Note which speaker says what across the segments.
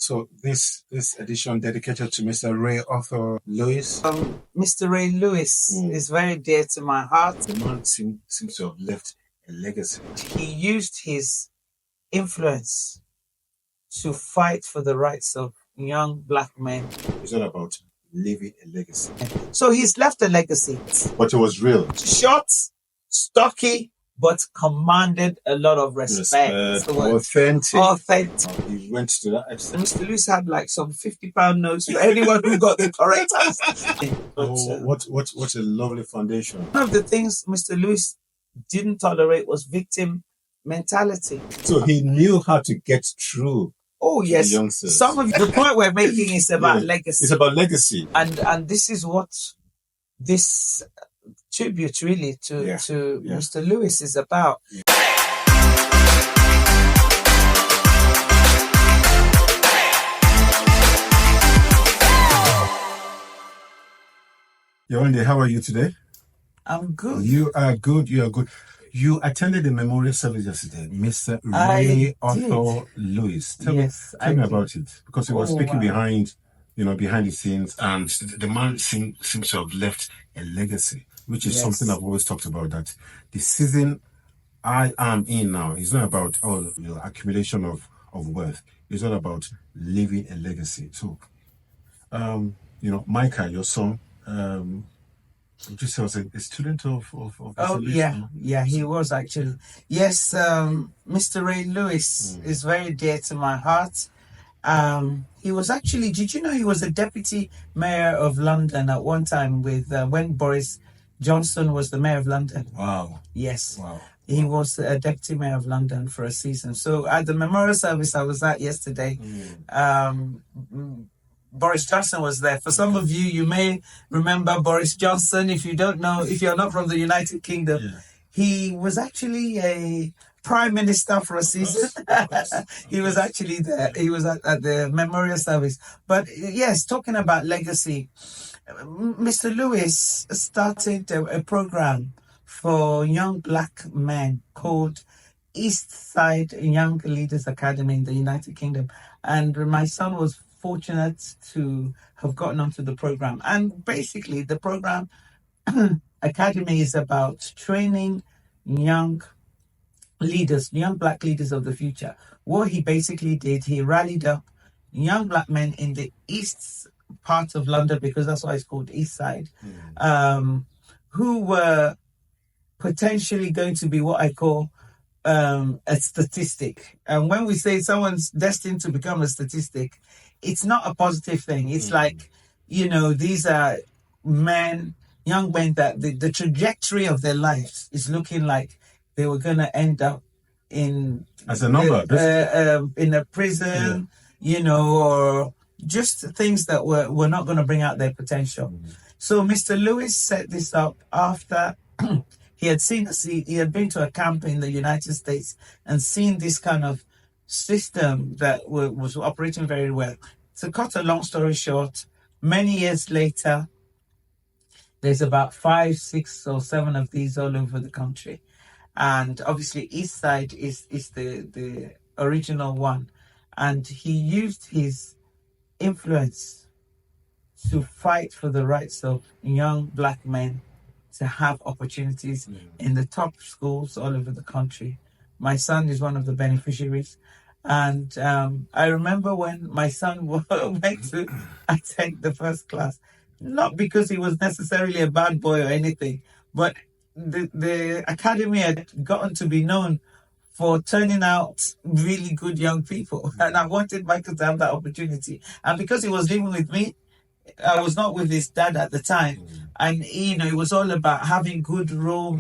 Speaker 1: So this edition dedicated to Mr. Ray Arthur Lewis.
Speaker 2: Mr. Ray Lewis is very dear to my heart.
Speaker 1: The man seems to have left a legacy.
Speaker 2: He used his influence to fight for the rights of young black men.
Speaker 1: It's all about leaving a legacy.
Speaker 2: So he's left a legacy.
Speaker 1: But it was real.
Speaker 2: Short, stocky, but commanded a lot of respect.
Speaker 1: Authentic. He went to that extent.
Speaker 2: Mr. Lewis had like some £50 notes for anyone who got the correct answer.
Speaker 1: What a lovely foundation.
Speaker 2: One of the things Mr. Lewis didn't tolerate was victim mentality.
Speaker 1: So he knew how to get through.
Speaker 2: Oh yes,
Speaker 1: youngsters.
Speaker 2: Some of the point we're making is about legacy.
Speaker 1: It's about legacy,
Speaker 2: and this is what this tribute really to Mr. Lewis is about.
Speaker 1: Yolande, how are you today?
Speaker 2: I'm good.
Speaker 1: You are good. You are good. You attended the memorial service yesterday, Mr. Ray Arthur Lewis. Tell me about it, because he was speaking behind the scenes, and the man seems to have left a legacy, which is something I've always talked about. That the season I am in now is not about accumulation of wealth. It's all about leaving a legacy. So, Micah, your son. Would you say was a student of
Speaker 2: yeah, he was actually. Yes, Mr. Ray Lewis is very dear to my heart. He was actually, did you know he was a deputy mayor of London at one time with when Boris Johnson was the mayor of London?
Speaker 1: Wow.
Speaker 2: Yes.
Speaker 1: Wow.
Speaker 2: He was a deputy mayor of London for a season. So at the memorial service I was at yesterday, Boris Johnson was there. For some of you, you may remember Boris Johnson. If you don't know, if you're not from the United Kingdom, he was actually a prime minister for a season. He was actually there. He was at the memorial service. But yes, talking about legacy, Mr. Lewis started a program for young black men called Eastside Young Leaders Academy in the United Kingdom. And my son was fortunate to have gotten onto the program. And basically the program academy is about training young leaders, young black leaders of the future. What he basically did, he rallied up young black men in the east part of London, because that's why it's called Eastside, who were potentially going to be what I call a statistic. And when we say someone's destined to become a statistic, it's not a positive thing. It's like, these are young men that the trajectory of their lives is looking like they were going to end up in
Speaker 1: as a number
Speaker 2: in a prison, or just things that were not going to bring out their potential. So Mr. Lewis set this up after he had been to a camp in the United States and seen this kind of system that was operating very well. To cut a long story short, many years later, there's about 5, 6 or 7 of these all over the country. And obviously Eastside is the original one. And he used his influence to fight for the rights of young black men to have opportunities in the top schools all over the country. My son is one of the beneficiaries. And I remember when my son went to attend the first class, not because he was necessarily a bad boy or anything, but the academy had gotten to be known for turning out really good young people. And I wanted Michael to have that opportunity. And because he was living with me, I was not with his dad at the time. And, it was all about having good role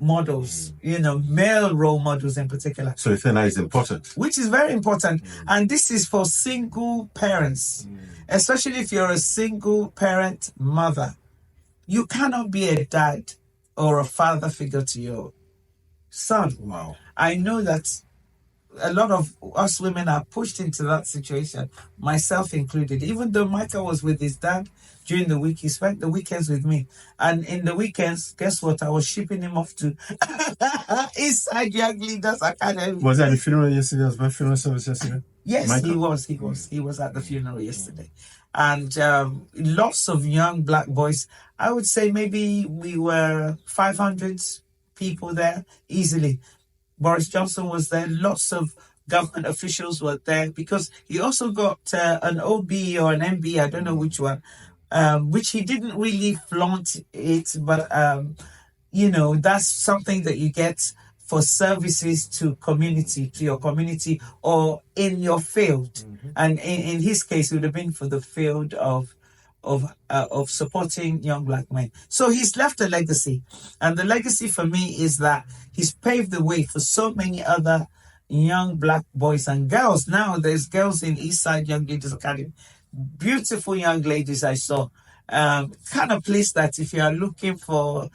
Speaker 2: models, male role models in particular.
Speaker 1: So that is important.
Speaker 2: Which is very important. And this is for single parents, especially if you're a single parent mother. You cannot be a dad or a father figure to your son.
Speaker 1: Wow.
Speaker 2: I know that a lot of us women are pushed into that situation, myself included. Even though Michael was with his dad during the week, he spent the weekends with me. And in the weekends, guess what? I was shipping him off to Eastside Young Leaders Academy.
Speaker 1: Was that the funeral yesterday? Was my funeral service yesterday?
Speaker 2: Yes,
Speaker 1: Michael?
Speaker 2: He was at the funeral yesterday. And lots of young black boys. I would say maybe we were 500 people there easily. Boris Johnson was there. Lots of government officials were there because he also got an OB or an MB, I don't know which one, which he didn't really flaunt it, but that's something that you get for services to your community or in your field. Mm-hmm. And in his case, it would have been for the field of supporting young black men. So he's left a legacy. And the legacy for me is that he's paved the way for so many other young black boys and girls. Now there's girls in Eastside Young Leaders Academy. Beautiful young ladies I saw. Kind of place that if you are looking for,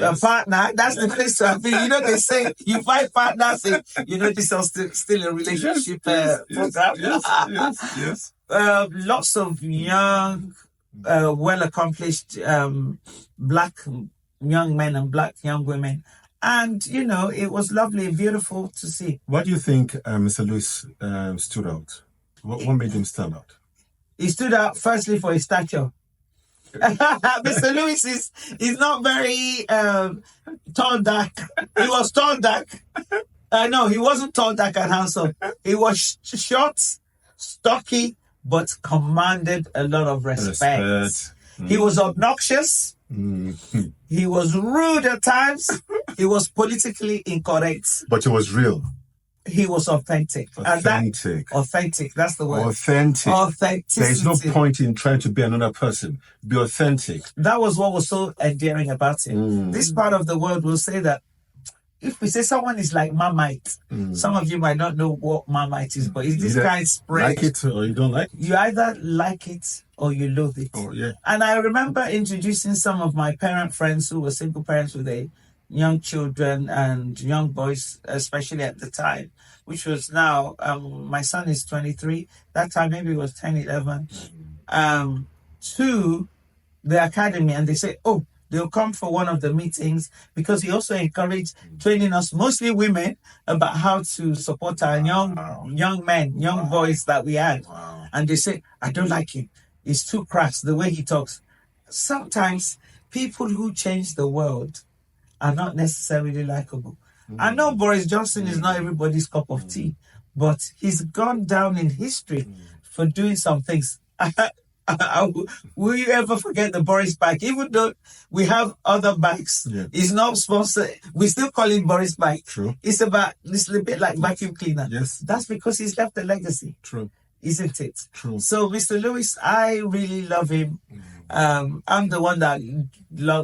Speaker 2: a partner, that's the place to be. They say you find partners in, this is still a relationship program.
Speaker 1: Yes.
Speaker 2: Lots of young, well-accomplished black young men and black young women. And, it was lovely and beautiful to see.
Speaker 1: What do you think Mr. Lewis stood out? What made him stand out?
Speaker 2: He stood out firstly for his stature. Mr. Lewis is not very tall, dark. He was tall, dark. No, he wasn't tall, dark and handsome. He was short, stocky, but commanded a lot of respect. He was obnoxious. He was rude at times. He was politically incorrect.
Speaker 1: But he was real.
Speaker 2: He was authentic. Authentic. That's the word.
Speaker 1: Authentic.
Speaker 2: Authenticity.
Speaker 1: There is no point in trying to be another person. Be authentic.
Speaker 2: That was what was so endearing about him. This part of the world will say that if we say someone is like Marmite, some of you might not know what Marmite is, but it's this kind of spread.
Speaker 1: Like it or you don't like it?
Speaker 2: You either like it or you loathe it.
Speaker 1: Oh, yeah.
Speaker 2: And I remember introducing some of my parent friends who were single parents with young children and young boys, especially at the time, which was now, my son is 23. That time maybe it was 10, 11, to the academy. And they say, they'll come for one of the meetings because he also encouraged training us, mostly women, about how to support our young men, young boys that we had. Wow. And they say, I don't like him. It's too crass, the way he talks. Sometimes people who change the world are not necessarily likable. I know Boris Johnson is not everybody's cup of tea, but he's gone down in history for doing some things. Will you ever forget the Boris bike? Even though we have other bikes, it's not sponsored. We still call it Boris bike.
Speaker 1: True.
Speaker 2: It's a bit like vacuum cleaner.
Speaker 1: Yes.
Speaker 2: That's because he's left a legacy.
Speaker 1: True.
Speaker 2: Isn't it?
Speaker 1: True.
Speaker 2: So Mr. Lewis, I really love him. I'm the one that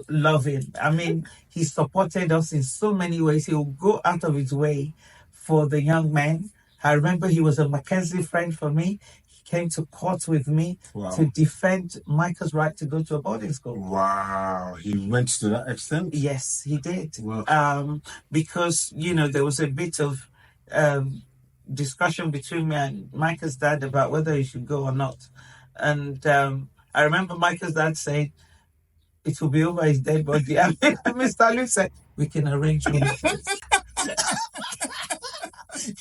Speaker 2: love him. I mean, he supported us in so many ways. He will go out of his way for the young men. I remember he was a Mackenzie friend for me. He came to court with me to defend Michael's right to go to a boarding school. Wow.
Speaker 1: He went to that extent?
Speaker 2: Yes, he did.
Speaker 1: Wow.
Speaker 2: Because, there was a bit of discussion between me and Michael's dad about whether he should go or not. And I remember Michael's dad saying, it will be over his dead body. And Mr. Luke said, we can arrange one.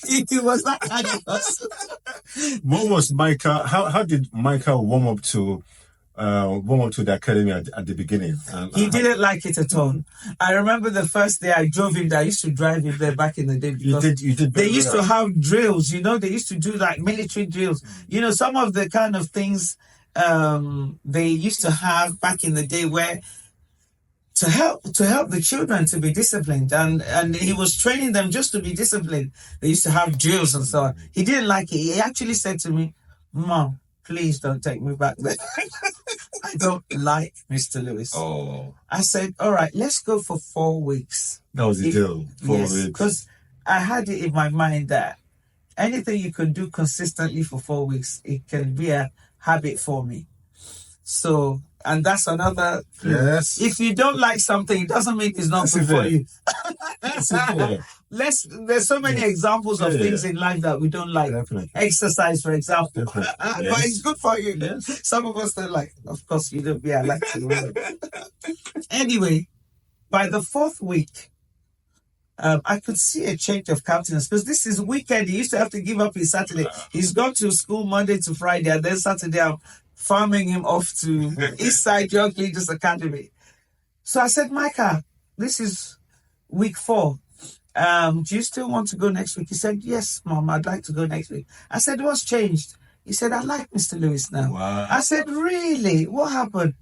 Speaker 2: He was that kind of person.
Speaker 1: What was Michael? How did Michael warm up to the academy at the beginning?
Speaker 2: He didn't like it at all. I remember the first day I drove him there. I used to drive him there back in the day because
Speaker 1: you did
Speaker 2: they used to have drills. They used to do like military drills. Some of the kind of things they used to have back in the day where to help the children to be disciplined, and he was training them just to be disciplined. They used to have drills and so on. He didn't like it. He actually said to me, Mom, please don't take me back there. I don't like Mr. Lewis.
Speaker 1: Oh.
Speaker 2: I said, all right, let's go for 4 weeks.
Speaker 1: That was the deal. 4 weeks.
Speaker 2: Because I had it in my mind that anything you can do consistently for 4 weeks, it can be a habit for me. So, and that's another thing.
Speaker 1: Yes.
Speaker 2: If you don't like something, it doesn't mean it's not good for you. There's so many examples of things in life that we don't like.
Speaker 1: Definitely.
Speaker 2: Exercise, for example. But it's good for you.
Speaker 1: Yes.
Speaker 2: Some of us don't like. Of course, you don't. I like to. Anyway, by the 4th week, I could see a change of countenance, because this is weekend. He used to have to give up his Saturday. He's gone to school Monday to Friday, and then Saturday I'm farming him off to Eastside Young Leaders Academy. So I said, Micah, this is week 4. Do you still want to go next week? He said, yes, Mom, I'd like to go next week. I said, what's changed? He said, I like Mr. Lewis now.
Speaker 1: Wow.
Speaker 2: I said, really? What happened?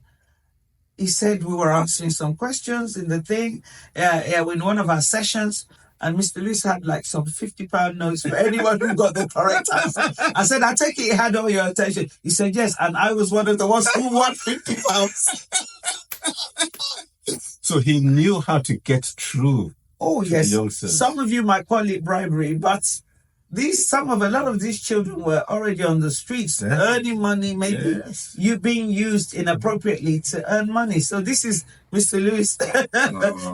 Speaker 2: He said, we were answering some questions in the thing, in one of our sessions, and Mr. Lewis had like some £50 notes for anyone who got the correct answer. I said, I take it he had all your attention. He said, yes, and I was one of the ones who won £50.
Speaker 1: So he knew how to get through.
Speaker 2: Oh, yes. Some of you might call it bribery, but a lot of these children were already on the streets, earning money, maybe you being used inappropriately to earn money. So this is Mr. Lewis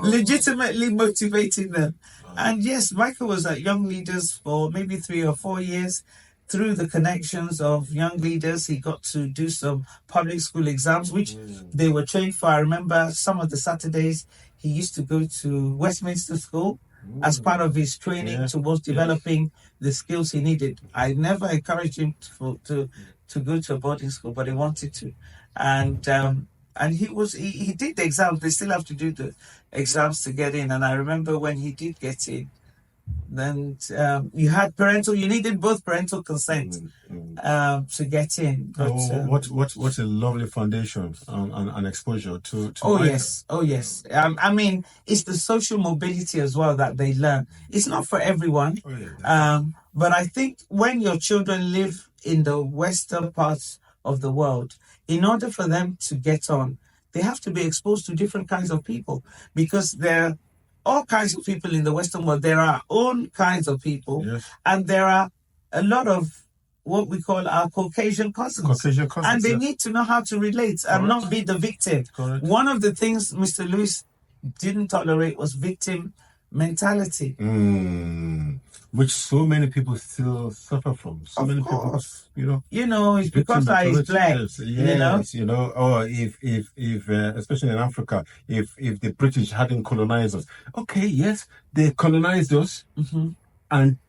Speaker 2: legitimately motivating them. And yes, Michael was at Young Leaders for maybe 3 or 4 years. Through the connections of Young Leaders, he got to do some public school exams, which they were trained for. I remember some of the Saturdays he used to go to Westminster School as part of his training towards developing the skills he needed. I never encouraged him to go to a boarding school, but he wanted to. And he did the exams. They still have to do the exams to get in. And I remember when he did get in, then you needed both parental consent to get in. But,
Speaker 1: what a lovely foundation and exposure to
Speaker 2: yes. I mean, it's the social mobility as well that they learn. It's not for everyone, but I think when your children live in the western parts of the world, in order for them to get on, they have to be exposed to different kinds of people, because they're all kinds of people in the Western world. There are own kinds of people, and there are a lot of what we call our Caucasian cousins. And they need to know how to relate and not be the victim. One of the things Mr. Lewis didn't tolerate was victim mentality.
Speaker 1: Which so many people still suffer from. So many people,
Speaker 2: it's because I is black.
Speaker 1: Or if especially in Africa, if the British hadn't colonized us, they colonized us, and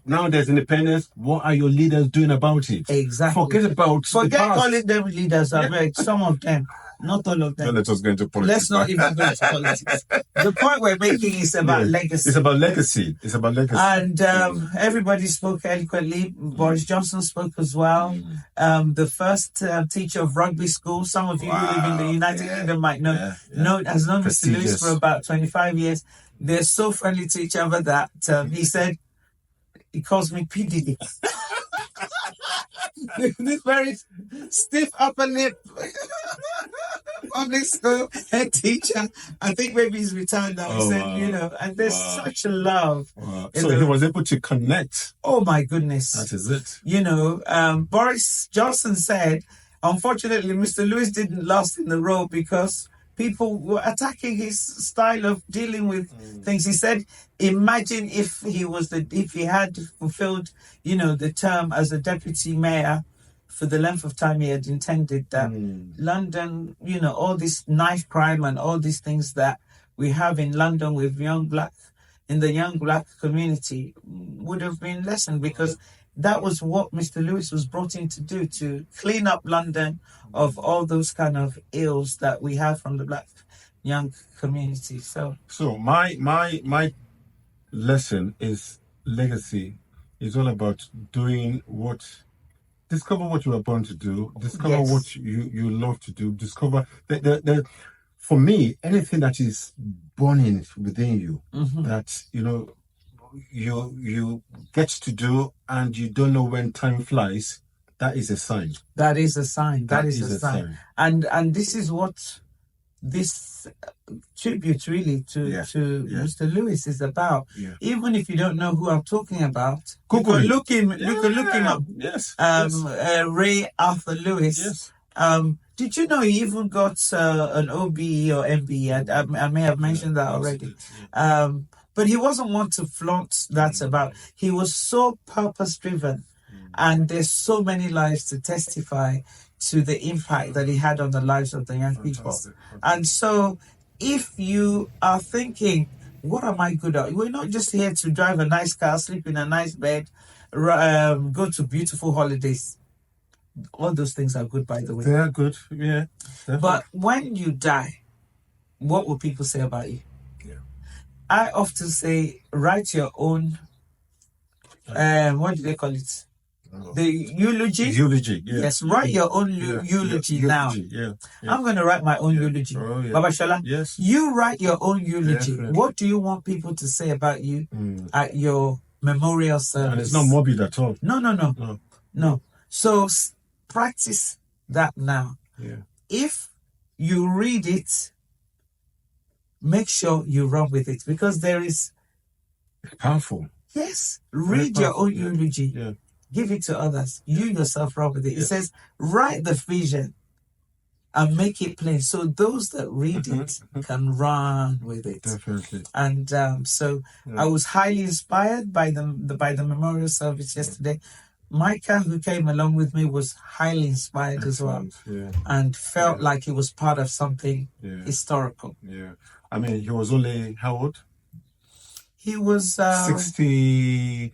Speaker 1: now there's independence. What are your leaders doing about it?
Speaker 2: Exactly. Forget calling them leaders. I read some of them. Not all of them.
Speaker 1: Don't let us go into politics.
Speaker 2: Let's not even go into politics. The point we're making is about legacy.
Speaker 1: It's about legacy.
Speaker 2: And everybody spoke eloquently. Boris Johnson spoke as well. The first teacher of rugby school. Some of you who live in the United Kingdom might know. Has known Mr. Lewis for about 25 years. They're so friendly to each other that he said, he calls me PDD. This very stiff upper lip public school head teacher. I think maybe he's retired now. And there's such a love.
Speaker 1: So he was able to connect.
Speaker 2: Oh my goodness.
Speaker 1: That is it.
Speaker 2: Boris Johnson said, unfortunately, Mr. Lewis didn't last in the role because people were attacking his style of dealing with things. He said, imagine if he had fulfilled, the term as a deputy mayor for the length of time he had intended, that London, all this knife crime and all these things that we have in London with in the young black community would have been lessened, because that was what Mr. Lewis was brought in to do, to clean up London of all those kind of ills that we have from the black young community. So
Speaker 1: my lesson is legacy. It's all about discover what you are born to do, discover what you love to do, discover for me, anything that is burning within you, that you get to do and you don't know when time flies, that is a sign.
Speaker 2: That is a sign. That is a sign. And this is what this tribute really to Mr. Lewis is about. Even if you don't know who I'm talking about, you can look him up. Ray Arthur Lewis. Did you know he even got an OBE or MBE? I may have mentioned that already. But he wasn't one to flaunt that about. He was so purpose-driven, and there's so many lives to testify to the impact that he had on the lives of the young people. And so if you are thinking What am I good at? We're not just here to drive a nice car, sleep in a nice bed, go to beautiful holidays. All those things are good, by the way.
Speaker 1: They are good, yeah. Definitely.
Speaker 2: But when you die, what will people say about you?
Speaker 1: Yeah.
Speaker 2: I often say, write your own, what do they call it? The eulogy?
Speaker 1: Eulogy, yeah.
Speaker 2: Yes, write your own eulogy now.
Speaker 1: Yeah.
Speaker 2: I'm going to write my own eulogy.
Speaker 1: Oh, yeah.
Speaker 2: Baba Shola,
Speaker 1: yes.
Speaker 2: You write your own eulogy.
Speaker 1: Definitely.
Speaker 2: What do you want people to say about you at your memorial service?
Speaker 1: And it's not morbid at all.
Speaker 2: No. So practice that now.
Speaker 1: Yeah.
Speaker 2: If you read it, make sure you run with it, because there is...
Speaker 1: It's powerful.
Speaker 2: Yes. Read your own eulogy.
Speaker 1: Yeah.
Speaker 2: Give it to others. You yourself run with it. Yeah. It says, write the vision and make it plain, so those that read it can run with it.
Speaker 1: Definitely.
Speaker 2: And I was highly inspired by the memorial service yesterday. Micah, who came along with me, was highly inspired as well, and felt like he was part of something historical.
Speaker 1: Yeah. I mean, he was only, how old?
Speaker 2: He was
Speaker 1: 61.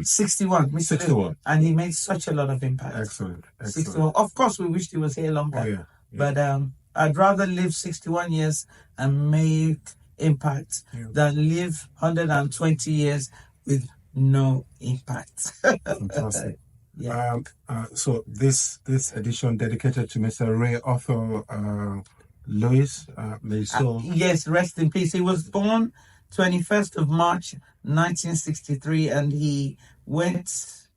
Speaker 2: 61. And he made such a lot of impact.
Speaker 1: Excellent.
Speaker 2: 61. Of course, we wished he was here longer.
Speaker 1: Oh, yeah.
Speaker 2: But I'd rather live 61 years and make impact than live 120 years with no impact.
Speaker 1: Fantastic. So this edition dedicated to Mr. Ray Arthur Lewis,
Speaker 2: yes, rest in peace. He was born 21st of March 1963, and he went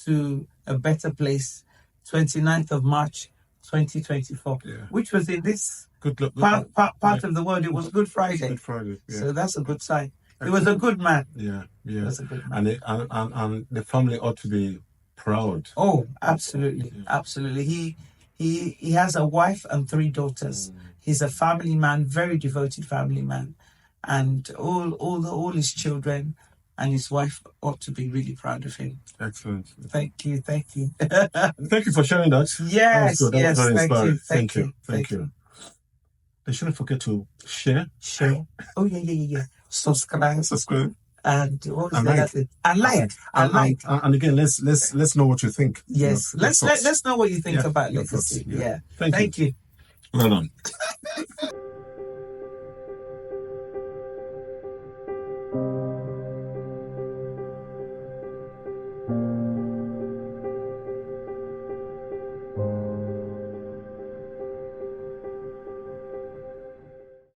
Speaker 2: to a better place 29th of March 2024, which was in this part of the world. It was Good Friday.
Speaker 1: Good Friday. Yeah.
Speaker 2: So that's a good sign. He was a good man.
Speaker 1: Yeah.
Speaker 2: He was a good man.
Speaker 1: And the family ought to be proud.
Speaker 2: Oh, absolutely. Absolutely. He has a wife and 3 daughters. He's a family man, very devoted family man. And all his children and his wife ought to be really proud of him.
Speaker 1: Excellent.
Speaker 2: Thank you.
Speaker 1: Thank you for sharing that.
Speaker 2: Yes,
Speaker 1: that was very inspiring.
Speaker 2: Thank you.
Speaker 1: They shouldn't forget to share.
Speaker 2: Oh yeah. Subscribe. And what was
Speaker 1: that?
Speaker 2: And like.
Speaker 1: And again, let's know what you think.
Speaker 2: Yes, let's know what you think about legacy.
Speaker 1: Yeah. Thank you.
Speaker 2: you.
Speaker 1: Well done.